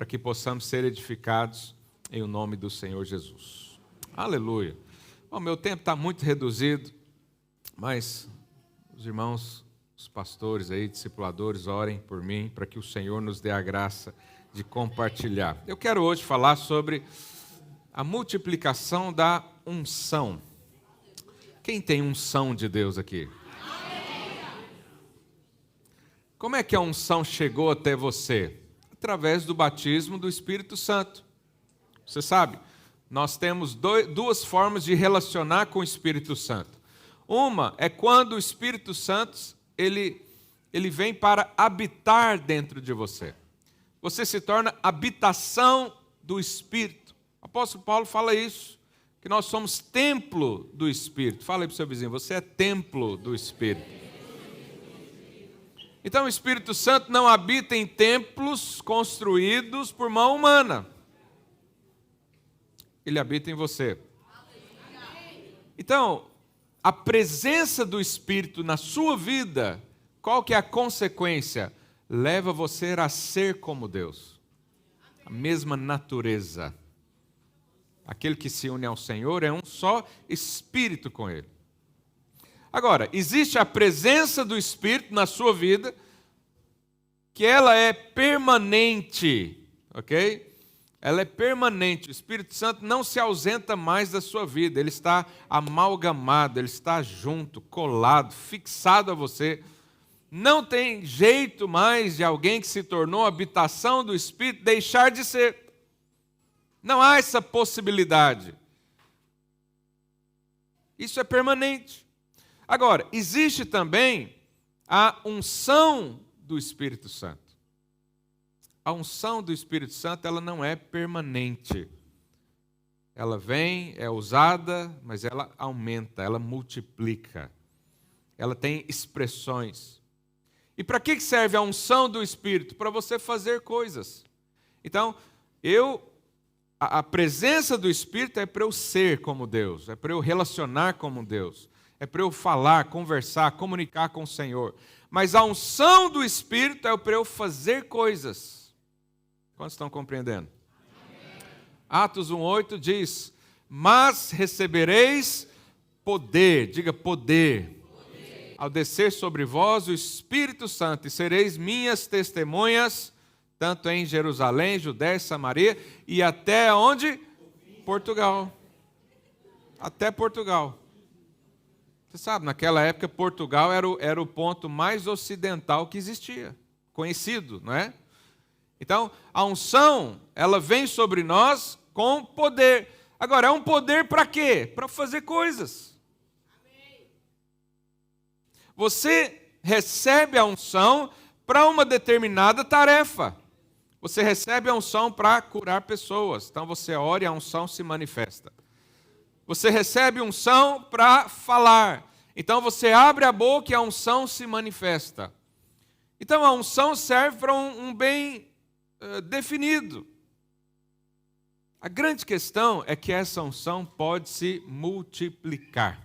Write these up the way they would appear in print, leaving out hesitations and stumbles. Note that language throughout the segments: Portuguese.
para que possamos ser edificados em o nome do Senhor Jesus. Aleluia. Bom, meu tempo está muito reduzido, mas os irmãos, os pastores aí, discipuladores, orem por mim, para que o Senhor nos dê a graça de compartilhar. Eu quero hoje falar sobre a multiplicação da unção. Quem tem unção de Deus aqui? Como é que a unção chegou até você? Através do batismo do Espírito Santo. Você sabe, nós temos duas formas de relacionar com o Espírito Santo. Uma é quando o Espírito Santo ele vem para habitar dentro de você. Você se torna habitação do Espírito. O apóstolo Paulo fala isso, que nós somos templo do Espírito. Fala aí para o seu vizinho, você é templo do Espírito. Então o Espírito Santo não habita em templos construídos por mão humana. Ele habita em você. Então, a presença do Espírito na sua vida, qual que é a consequência? Leva você a ser como Deus. A mesma natureza. Aquele que se une ao Senhor é um só Espírito com Ele. Agora, existe a presença do Espírito na sua vida, que ela é permanente, ok? Ela é permanente, o Espírito Santo não se ausenta mais da sua vida, ele está amalgamado, ele está junto, colado, fixado a você. Não tem jeito mais de alguém que se tornou habitação do Espírito deixar de ser. Não há essa possibilidade. Isso é permanente. Agora, existe também a unção do Espírito Santo. A unção do Espírito Santo, ela não é permanente. Ela vem, é usada, mas ela aumenta, ela multiplica. Ela tem expressões. E para que serve a unção do Espírito? Para você fazer coisas. Então, a presença do Espírito é para eu ser como Deus, é para eu relacionar como Deus. É para eu falar, conversar, comunicar com o Senhor. Mas a unção do Espírito é para eu fazer coisas. Quantos estão compreendendo? Amém. Atos 1,8 diz: mas recebereis poder, diga poder, ao descer sobre vós o Espírito Santo, e sereis minhas testemunhas, tanto em Jerusalém, Judéia e Samaria, e até onde? Portugal. Até Portugal. Você sabe, naquela época Portugal era o ponto mais ocidental que existia, conhecido, não é? Então, a unção, ela vem sobre nós com poder. Agora, é um poder para quê? Para fazer coisas. Você recebe a unção para uma determinada tarefa. Você recebe a unção para curar pessoas. Então, você ora e a unção se manifesta. Você recebe unção para falar. Então você abre a boca e a unção se manifesta. Então a unção serve para um bem definido. A grande questão é que essa unção pode se multiplicar.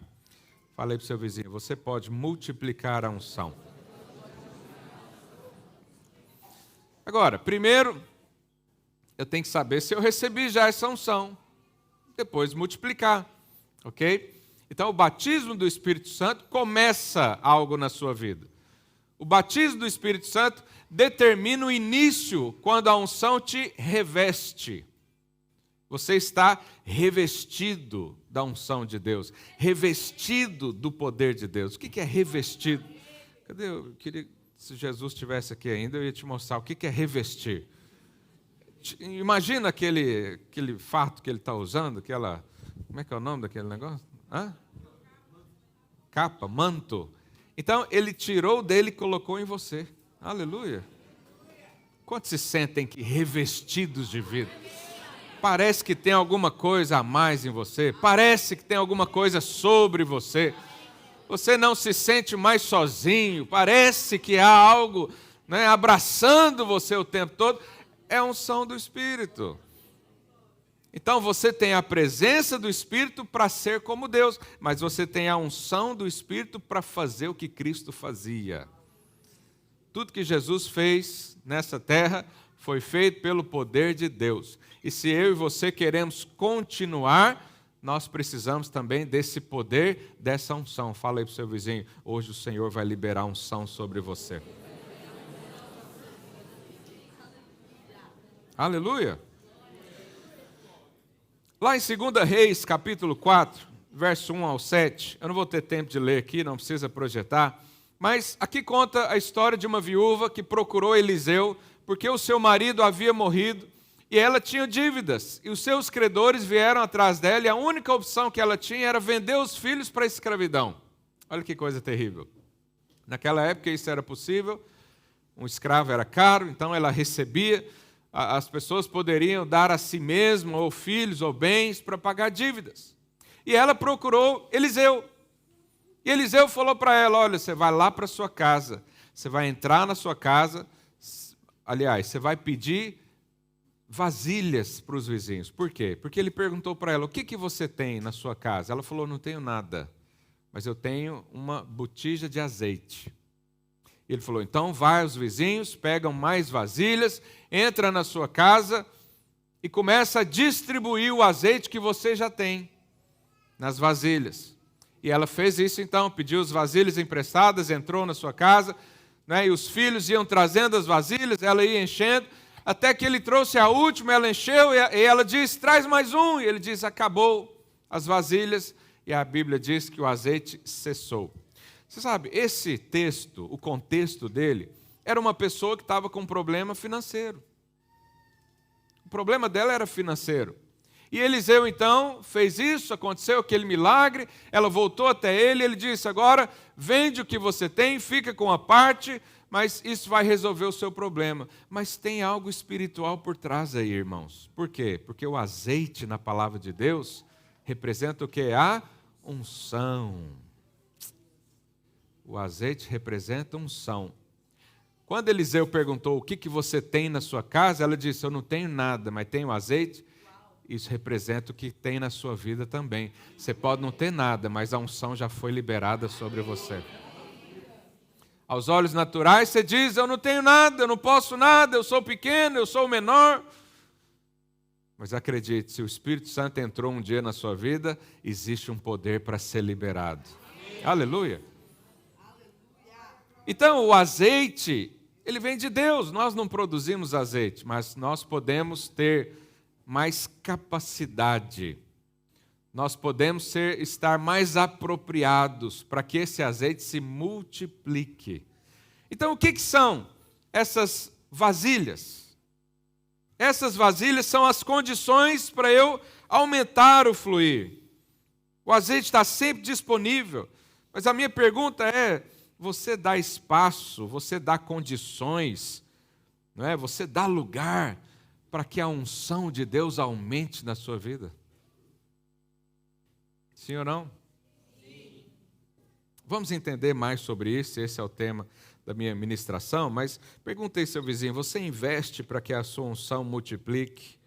Falei para o seu vizinho, você pode multiplicar a unção. Agora, primeiro, eu tenho que saber se eu recebi já essa unção. Depois multiplicar. Ok? Então, o batismo do Espírito Santo começa algo na sua vida. O batismo do Espírito Santo determina o início quando a unção te reveste. Você está revestido da unção de Deus, revestido do poder de Deus. O que é revestido? Cadê? Eu queria, se Jesus estivesse aqui ainda, eu ia te mostrar o que é revestir. Imagina aquele fato que ele está usando, aquela... Como é que é o nome daquele negócio? Capa, manto. Então, ele tirou dele e colocou em você. Aleluia. Quantos se sentem que revestidos de vida? Parece que tem alguma coisa a mais em você. Parece que tem alguma coisa sobre você. Você não se sente mais sozinho. Parece que há algo, né, abraçando você o tempo todo. É a unção do Espírito. Então você tem a presença do Espírito para ser como Deus, mas você tem a unção do Espírito para fazer o que Cristo fazia. Tudo que Jesus fez nessa terra foi feito pelo poder de Deus. E se eu e você queremos continuar, nós precisamos também desse poder, dessa unção. Fala aí para o seu vizinho, hoje o Senhor vai liberar unção sobre você. Aleluia! Lá em 2 Reis, capítulo 4, verso 1 ao 7, eu não vou ter tempo de ler aqui, não precisa projetar, mas aqui conta a história de uma viúva que procurou Eliseu, porque o seu marido havia morrido, e ela tinha dívidas, e os seus credores vieram atrás dela, e a única opção que ela tinha era vender os filhos para a escravidão. Olha que coisa terrível. Naquela época isso era possível, um escravo era caro, então ela recebia, as pessoas poderiam dar a si mesmo, ou filhos, ou bens, para pagar dívidas. E ela procurou Eliseu. E Eliseu falou para ela, olha, você vai lá para a sua casa, você vai entrar na sua casa, aliás, você vai pedir vasilhas para os vizinhos. Por quê? Porque ele perguntou para ela, o que você tem na sua casa? Ela falou, não tenho nada, mas eu tenho uma botija de azeite. E ele falou, então vai aos vizinhos, pegam mais vasilhas, entra na sua casa e começa a distribuir o azeite que você já tem nas vasilhas. E ela fez isso então, pediu as vasilhas emprestadas, entrou na sua casa, né, e os filhos iam trazendo as vasilhas, ela ia enchendo, até que ele trouxe a última, ela encheu, e ela disse, traz mais um. E ele disse, acabou as vasilhas, e a Bíblia diz que o azeite cessou. Você sabe, esse texto, o contexto dele, era uma pessoa que estava com um problema financeiro. O problema dela era financeiro. E Eliseu, então, fez isso, aconteceu aquele milagre, ela voltou até ele, ele disse, agora, vende o que você tem, fica com a parte, mas isso vai resolver o seu problema. Mas tem algo espiritual por trás aí, irmãos. Por quê? Porque o azeite, na palavra de Deus, representa o quê? A unção. O azeite representa unção. Quando Eliseu perguntou, o que você tem na sua casa? Ela disse, eu não tenho nada, mas tenho azeite. Isso representa o que tem na sua vida também. Você pode não ter nada, mas a unção já foi liberada sobre você. Aos olhos naturais, você diz, eu não tenho nada, eu não posso nada, eu sou pequeno, eu sou o menor. Mas acredite, se o Espírito Santo entrou um dia na sua vida, existe um poder para ser liberado. Amém. Aleluia. Então, o azeite, ele vem de Deus. Nós não produzimos azeite, mas nós podemos ter mais capacidade. Nós podemos estar mais apropriados para que esse azeite se multiplique. Então, o que são essas vasilhas? Essas vasilhas são as condições para eu aumentar o fluir. O azeite está sempre disponível, mas a minha pergunta é, você dá espaço, você dá condições, não é? Você dá lugar para que a unção de Deus aumente na sua vida? Sim ou não? Sim. Vamos entender mais sobre isso, esse é o tema da minha ministração, mas perguntei ao seu vizinho, você investe para que a sua unção multiplique?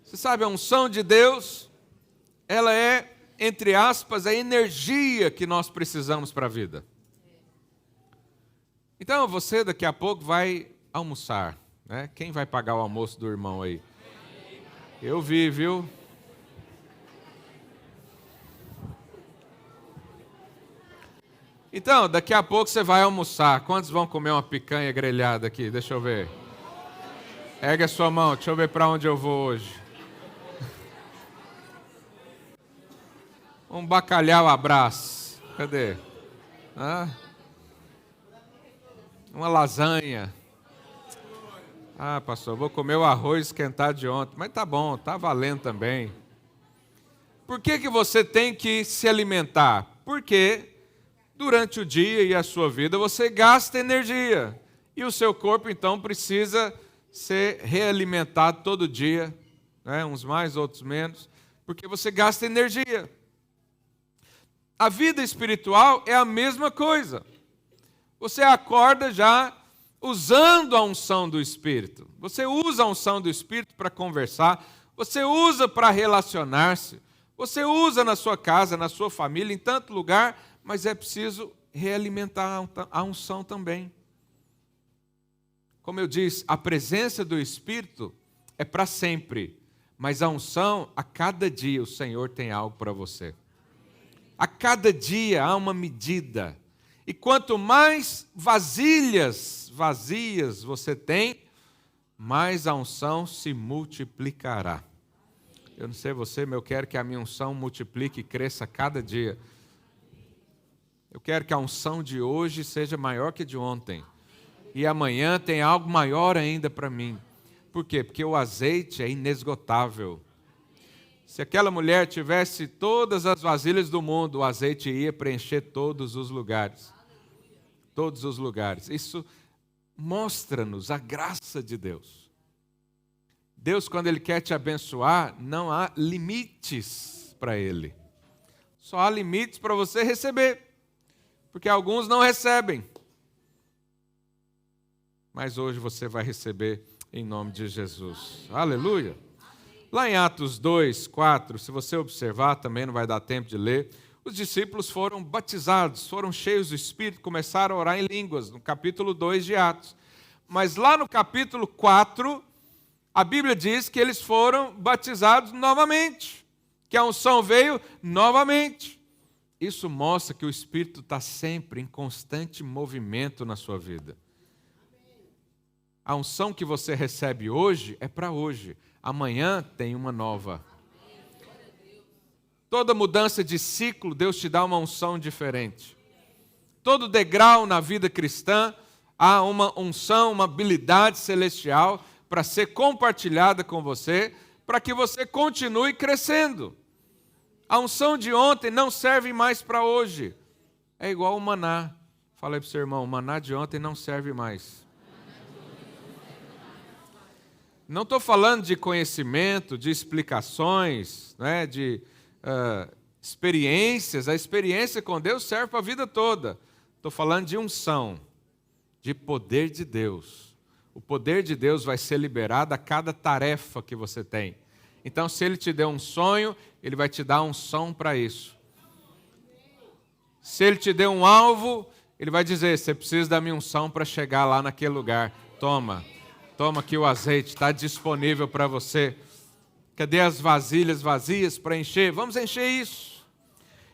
Você sabe, a unção de Deus, ela é, entre aspas, a energia que nós precisamos para a vida. Então, você daqui a pouco vai almoçar, né? Quem vai pagar o almoço do irmão aí? Eu vi, viu? Então, daqui a pouco você vai almoçar. Quantos vão comer uma picanha grelhada aqui? Deixa eu ver. Ergue a sua mão, deixa eu ver para onde eu vou hoje. Um bacalhau à Brás. Cadê? Uma lasanha. Ah, pastor, vou comer o arroz esquentado de ontem. Mas tá bom, tá valendo também. Por que você tem que se alimentar? Porque durante o dia e a sua vida você gasta energia. E o seu corpo, então, precisa ser realimentado todo dia. Né? Uns mais, outros menos. Porque você gasta energia. A vida espiritual é a mesma coisa. Você acorda já usando a unção do Espírito. Você usa a unção do Espírito para conversar, você usa para relacionar-se, você usa na sua casa, na sua família, em tanto lugar, mas é preciso realimentar a unção também. Como eu disse, a presença do Espírito é para sempre, mas a unção, a cada dia o Senhor tem algo para você. A cada dia há uma medida. E quanto mais vasilhas vazias você tem, mais a unção se multiplicará. Eu não sei você, mas eu quero que a minha unção multiplique e cresça a cada dia. Eu quero que a unção de hoje seja maior que a de ontem. E amanhã tem algo maior ainda para mim. Por quê? Porque o azeite é inesgotável. Se aquela mulher tivesse todas as vasilhas do mundo, o azeite ia preencher todos os lugares. Todos os lugares. Isso mostra-nos a graça de Deus. Deus, quando Ele quer te abençoar, não há limites para Ele. Só há limites para você receber. Porque alguns não recebem. Mas hoje você vai receber em nome de Jesus. Aleluia! Lá em Atos 2, 4, se você observar, também não vai dar tempo de ler, os discípulos foram batizados, foram cheios do Espírito, começaram a orar em línguas, no capítulo 2 de Atos. Mas lá no capítulo 4, a Bíblia diz que eles foram batizados novamente, que a unção veio novamente. Isso mostra que o Espírito está sempre em constante movimento na sua vida. A unção que você recebe hoje é para hoje. Amanhã tem uma nova. Toda mudança de ciclo, Deus te dá uma unção diferente. Todo degrau na vida cristã, há uma unção, uma habilidade celestial para ser compartilhada com você, para que você continue crescendo. A unção de ontem não serve mais para hoje. É igual o maná. Falei para o seu irmão, o maná de ontem não serve mais. Não estou falando de conhecimento, de explicações, né, de experiências. A experiência com Deus serve para a vida toda. Estou falando de unção, de poder de Deus. O poder de Deus vai ser liberado a cada tarefa que você tem. Então, se Ele te deu um sonho, Ele vai te dar unção para isso. Se Ele te deu um alvo, Ele vai dizer, você precisa da minha unção para chegar lá naquele lugar. Toma aqui o azeite, está disponível para você. Cadê as vasilhas vazias para encher? Vamos encher isso.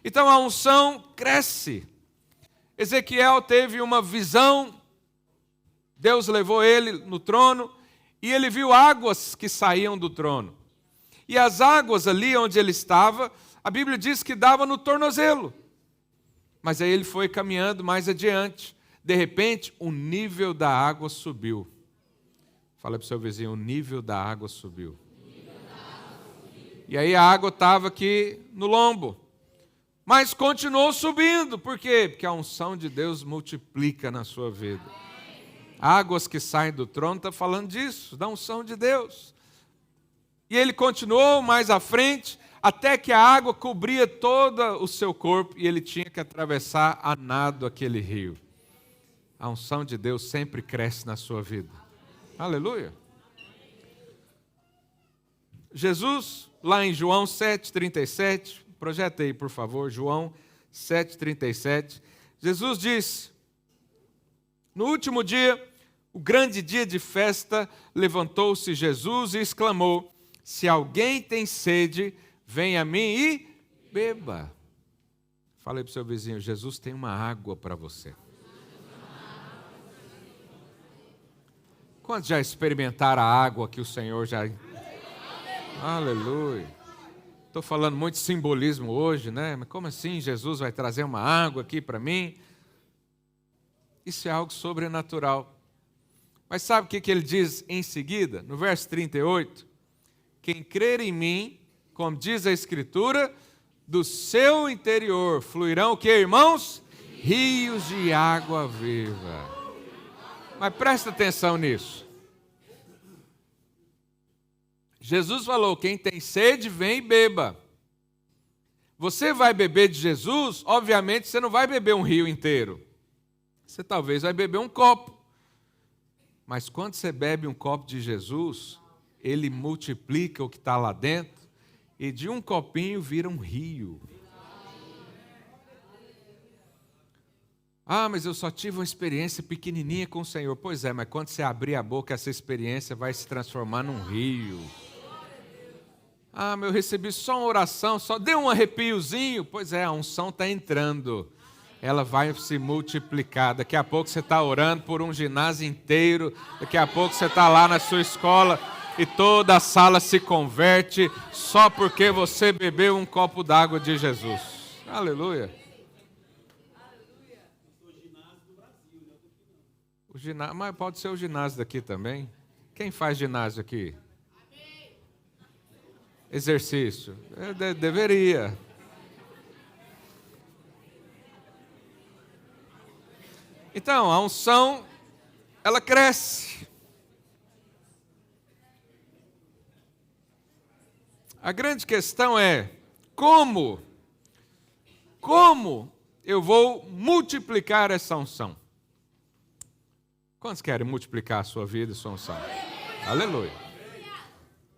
Então a unção cresce. Ezequiel teve uma visão, Deus levou ele no trono, e ele viu águas que saíam do trono. E as águas ali onde ele estava, a Bíblia diz que dava no tornozelo. Mas aí ele foi caminhando mais adiante. De repente, o nível da água subiu. Fala para o seu vizinho, o nível da água subiu. E aí a água estava aqui no lombo. Mas continuou subindo. Por quê? Porque a unção de Deus multiplica na sua vida. Águas que saem do trono, está falando disso, da unção de Deus. E ele continuou mais à frente, até que a água cobria todo o seu corpo e ele tinha que atravessar a nado aquele rio. A unção de Deus sempre cresce na sua vida. Aleluia. Jesus, lá em João 7,37, projeta aí, por favor, João 7,37. Jesus disse, no último dia, o grande dia de festa, levantou-se Jesus e exclamou, se alguém tem sede, venha a mim e beba. Falei para o seu vizinho, Jesus tem uma água para você. Quantos já experimentaram a água que o Senhor já... Aleluia. Estou falando muito de simbolismo hoje, né? Mas como assim Jesus vai trazer uma água aqui para mim? Isso é algo sobrenatural. Mas sabe o que ele diz em seguida? No verso 38. Quem crer em mim, como diz a Escritura, do seu interior fluirão o que, irmãos? Rios de água viva. Mas presta atenção nisso. Jesus falou, quem tem sede, vem e beba. Você vai beber de Jesus, obviamente você não vai beber um rio inteiro. Você talvez vai beber um copo. Mas quando você bebe um copo de Jesus, Ele multiplica o que está lá dentro, e de um copinho vira um rio. Ah, mas eu só tive uma experiência pequenininha com o Senhor. Pois é, mas quando você abrir a boca, essa experiência vai se transformar num rio. Ah, mas eu recebi só uma oração, só deu um arrepiozinho. Pois é, a unção está entrando. Ela vai se multiplicar. Daqui a pouco você está orando por um ginásio inteiro. Daqui a pouco você está lá na sua escola e toda a sala se converte só porque você bebeu um copo d'água de Jesus. Aleluia. O ginásio, mas pode ser o ginásio daqui também. Quem faz ginásio aqui? Exercício. Deveria. Então, a unção, ela cresce. A grande questão é, como eu vou multiplicar essa unção? Quantos querem multiplicar a sua vida e sua unção? Aleluia.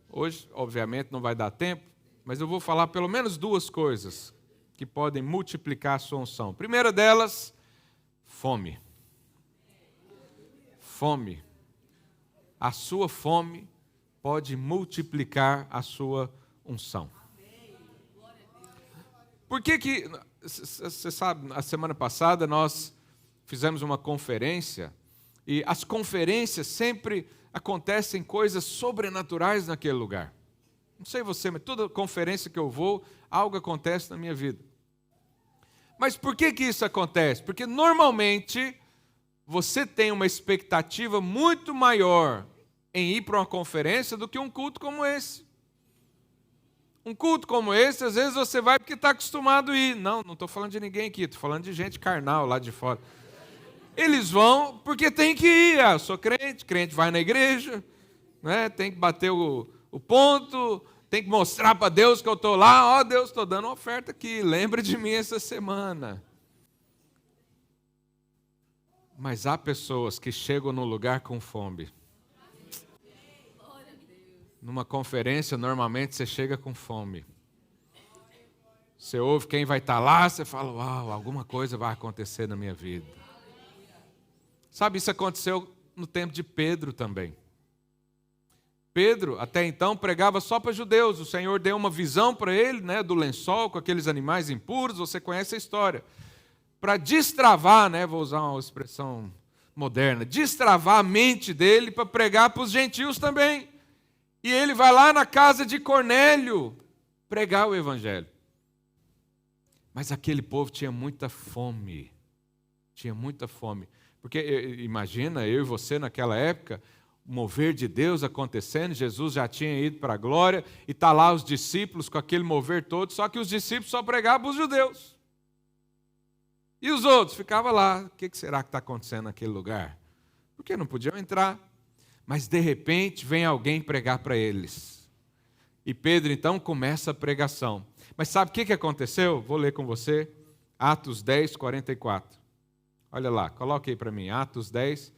Hoje, obviamente, não vai dar tempo, mas eu vou falar pelo menos duas coisas que podem multiplicar a sua unção. Primeira delas, fome. Fome. A sua fome pode multiplicar a sua unção. Por que você sabe, a semana passada nós fizemos uma conferência e as conferências sempre acontecem coisas sobrenaturais naquele lugar. Não sei você, mas toda conferência que eu vou, algo acontece na minha vida. Mas por que isso acontece? Porque normalmente você tem uma expectativa muito maior em ir para uma conferência do que um culto como esse. Um culto como esse, às vezes você vai porque está acostumado a ir. Não estou falando de ninguém aqui, estou falando de gente carnal lá de fora. Eles vão porque tem que ir. Eu sou crente, crente vai na igreja, né? Tem que bater o ponto, tem que mostrar para Deus que eu estou lá. Ó, Deus, estou dando uma oferta aqui, lembra de mim essa semana. Mas há pessoas que chegam no lugar com fome. Numa conferência, normalmente você chega com fome. Você ouve quem vai estar lá, você fala, uau, alguma coisa vai acontecer na minha vida. Sabe, isso aconteceu no tempo de Pedro também. Pedro, até então, pregava só para judeus. O Senhor deu uma visão para ele, né, do lençol com aqueles animais impuros. Você conhece a história. Para destravar, né, vou usar uma expressão moderna, destravar a mente dele para pregar para os gentios também. E ele vai lá na casa de Cornélio pregar o evangelho. Mas aquele povo tinha muita fome. Tinha muita fome. Porque imagina, eu e você naquela época, o mover de Deus acontecendo, Jesus já tinha ido para a glória, e está lá os discípulos com aquele mover todo, só que os discípulos só pregavam os judeus. E os outros ficavam lá, o que será que está acontecendo naquele lugar? Porque não podiam entrar. Mas de repente vem alguém pregar para eles. E Pedro então começa a pregação. Mas sabe o que aconteceu? Vou ler com você, Atos 10, 44. Olha lá, coloque aí para mim, Atos 10,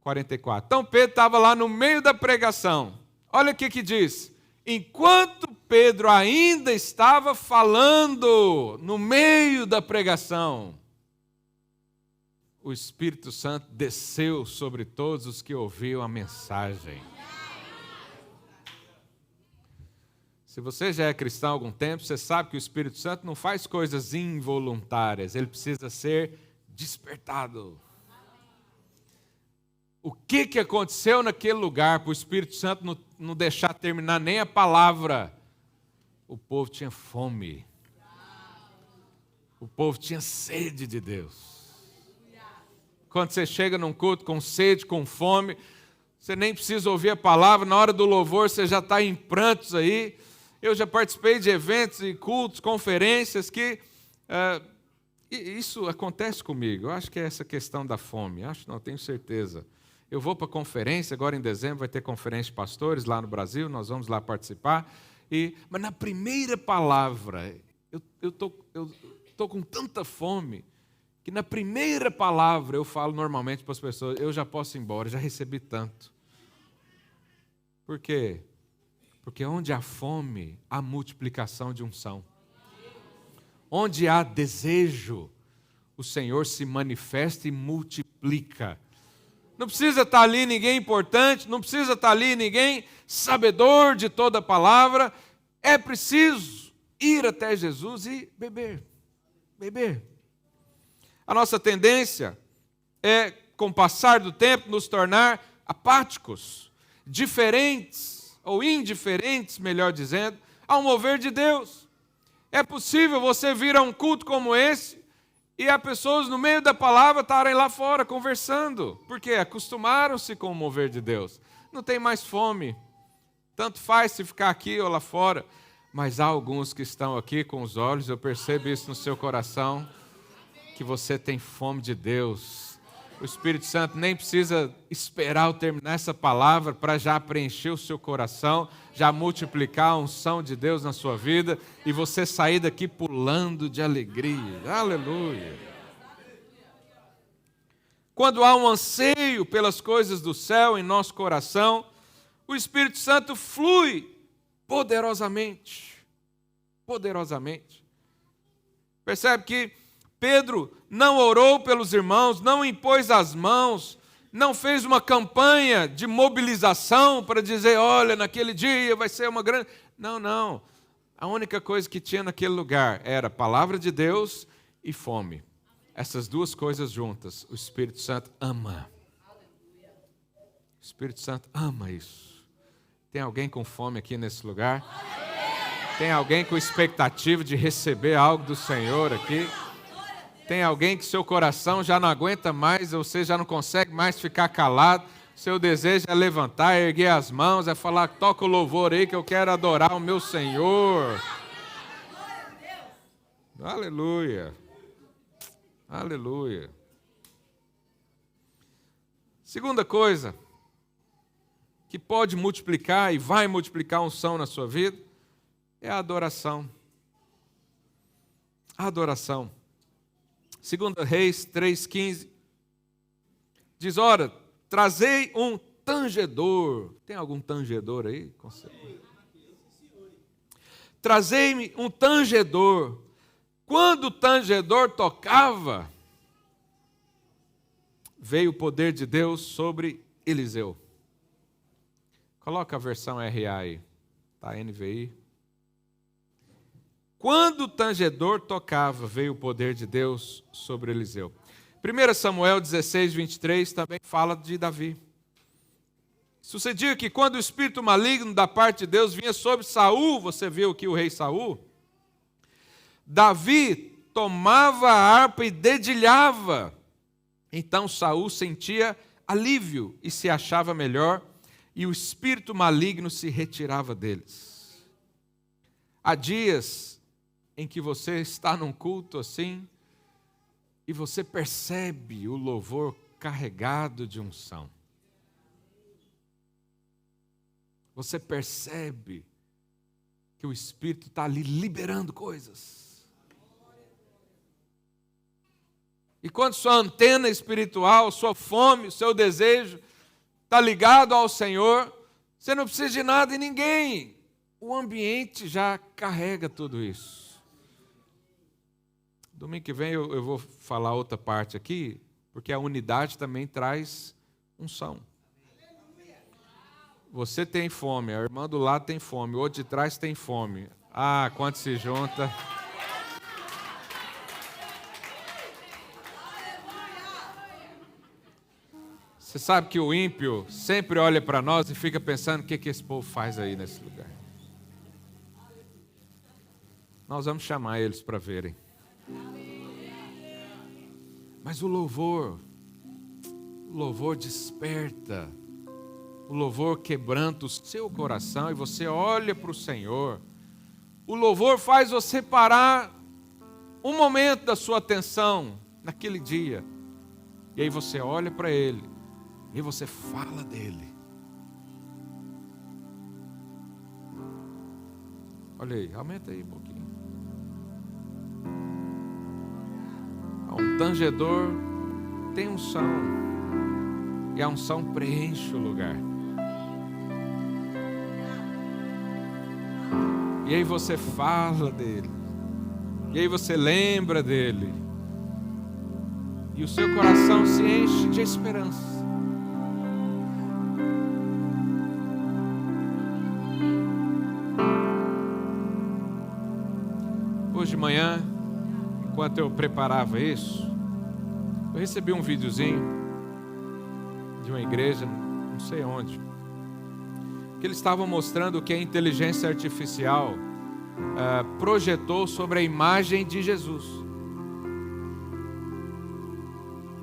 44. Então Pedro estava lá no meio da pregação. Olha o que diz. Enquanto Pedro ainda estava falando no meio da pregação, o Espírito Santo desceu sobre todos os que ouviam a mensagem. Se você já é cristão há algum tempo, você sabe que o Espírito Santo não faz coisas involuntárias, ele precisa ser despertado. O que aconteceu naquele lugar para o Espírito Santo não deixar terminar nem a palavra? O povo tinha fome. O povo tinha sede de Deus. Quando você chega num culto com sede, com fome, você nem precisa ouvir a palavra, na hora do louvor você já está em prantos aí. Eu já participei de eventos e cultos, conferências que isso acontece comigo. Eu acho que é essa questão da fome, não, tenho certeza. Eu vou para a conferência, agora em dezembro vai ter conferência de pastores lá no Brasil, nós vamos lá participar. Mas na primeira palavra, eu tô com tanta fome, que na primeira palavra eu falo normalmente para as pessoas, eu já posso ir embora, já recebi tanto. Por quê? Porque onde há fome, há multiplicação de unção. Onde há desejo, o Senhor se manifesta e multiplica. Não precisa estar ali ninguém importante, não precisa estar ali ninguém sabedor de toda a palavra. É preciso ir até Jesus e beber. Beber. A nossa tendência é, com o passar do tempo, nos tornar apáticos, diferentes, ou indiferentes, melhor dizendo, ao mover de Deus. É possível você vir a um culto como esse e as pessoas no meio da palavra estarem lá fora conversando, porque acostumaram-se com o mover de Deus. Não tem mais fome, tanto faz se ficar aqui ou lá fora, mas há alguns que estão aqui com os olhos, eu percebo isso no seu coração, que você tem fome de Deus. O Espírito Santo nem precisa esperar eu terminar essa palavra para já preencher o seu coração, já multiplicar a unção de Deus na sua vida e você sair daqui pulando de alegria. Aleluia! Quando há um anseio pelas coisas do céu em nosso coração, o Espírito Santo flui poderosamente. Poderosamente. Percebe que Pedro não orou pelos irmãos, não impôs as mãos, não fez uma campanha de mobilização para dizer, olha, naquele dia vai ser uma grande... Não. A única coisa que tinha naquele lugar era a palavra de Deus e fome. Essas duas coisas juntas, o Espírito Santo ama. O Espírito Santo ama isso. Tem alguém com fome aqui nesse lugar? Tem alguém com expectativa de receber algo do Senhor aqui? Tem alguém que seu coração já não aguenta mais, você já não consegue mais ficar calado, seu desejo é levantar, erguer as mãos, é falar, toca o louvor aí que eu quero adorar o meu Senhor. Aleluia. Aleluia. Segunda coisa que pode multiplicar e vai multiplicar a unção na sua vida é a adoração. A adoração. 2 Reis 3,15 diz, ora, trazei um tangedor. Tem algum tangedor aí? Trazei-me um tangedor. Quando o tangedor tocava, veio o poder de Deus sobre Eliseu. Coloca a versão RA aí. Tá, NVI. Quando o tangedor tocava, veio o poder de Deus sobre Eliseu. 1 Samuel 16, 23 também fala de Davi. Sucedia que quando o espírito maligno da parte de Deus vinha sobre Saul, você viu aqui o rei Saul, Davi tomava a harpa e dedilhava. Então Saul sentia alívio e se achava melhor, e o espírito maligno se retirava deles. Há dias em que você está num culto assim e você percebe o louvor carregado de unção. Você percebe que o Espírito está ali liberando coisas. E quando sua antena espiritual, sua fome, o seu desejo está ligado ao Senhor, você não precisa de nada e ninguém. O ambiente já carrega tudo isso. Domingo que vem eu vou falar outra parte aqui, porque a unidade também traz unção. Você tem fome, a irmã do lado tem fome, o outro de trás tem fome. Ah, quando se junta... Você sabe que o ímpio sempre olha para nós e fica pensando o que esse povo faz aí nesse lugar. Nós vamos chamar eles para verem. Mas o louvor desperta, o louvor quebranta o seu coração e você olha para o Senhor. O louvor faz você parar um momento da sua atenção naquele dia. E aí você olha para Ele e você fala dEle. Olha aí, aumenta aí um pouquinho. Um tangedor tem unção, e a unção preenche o lugar. E aí você fala dele, e aí você lembra dele, e o seu coração se enche de esperança. Hoje de manhã, enquanto eu preparava isso, eu recebi um videozinho de uma igreja, não sei onde, que eles estavam mostrando o que a inteligência artificial projetou sobre a imagem de Jesus.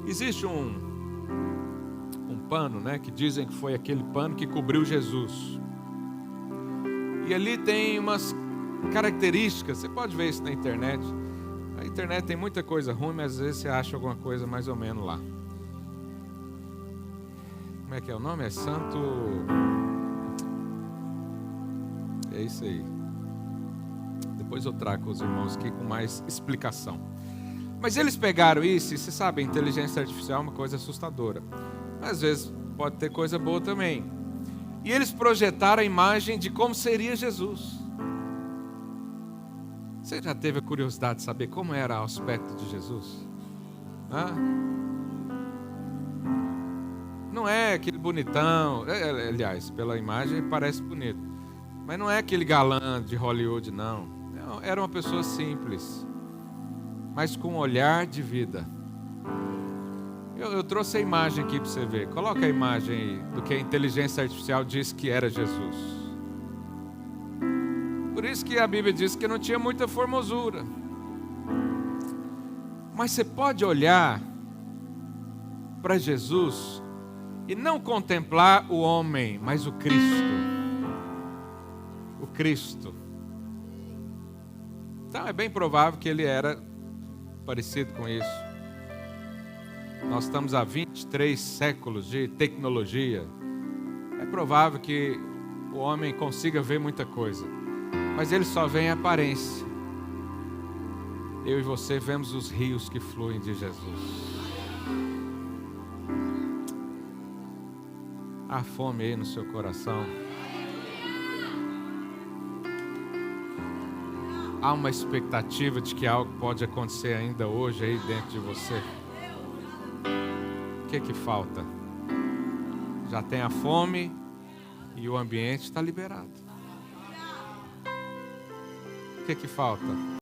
Existe um pano, né, que dizem que foi aquele pano que cobriu Jesus. E ali tem umas características, você pode ver isso na internet. A internet tem muita coisa ruim, mas às vezes você acha alguma coisa mais ou menos lá. Como é que é o nome? É Santo... É isso aí. Depois eu trago os irmãos aqui com mais explicação. Mas eles pegaram isso, e você sabe, a inteligência artificial é uma coisa assustadora. Mas às vezes pode ter coisa boa também. E eles projetaram a imagem de como seria Jesus. Você já teve a curiosidade de saber como era o aspecto de Jesus? Não é aquele bonitão, aliás, pela imagem parece bonito, mas não é aquele galã de Hollywood, não. Era uma pessoa simples, mas com um olhar de vida. Eu trouxe a imagem aqui para você ver. Coloca a imagem aí do que a inteligência artificial disse que era Jesus. Por isso que a Bíblia diz que não tinha muita formosura. Mas você pode olhar para Jesus e não contemplar o homem, mas o Cristo. O Cristo. Então é bem provável que ele era parecido com isso. Nós estamos há 23 séculos de tecnologia. É provável que o homem consiga ver muita coisa, mas ele só vê em aparência. Eu e você vemos os rios que fluem de Jesus. Há fome aí no seu coração. Há uma expectativa de que algo pode acontecer ainda hoje aí dentro de você. O que falta? Já tem a fome e o ambiente está liberado. O que falta?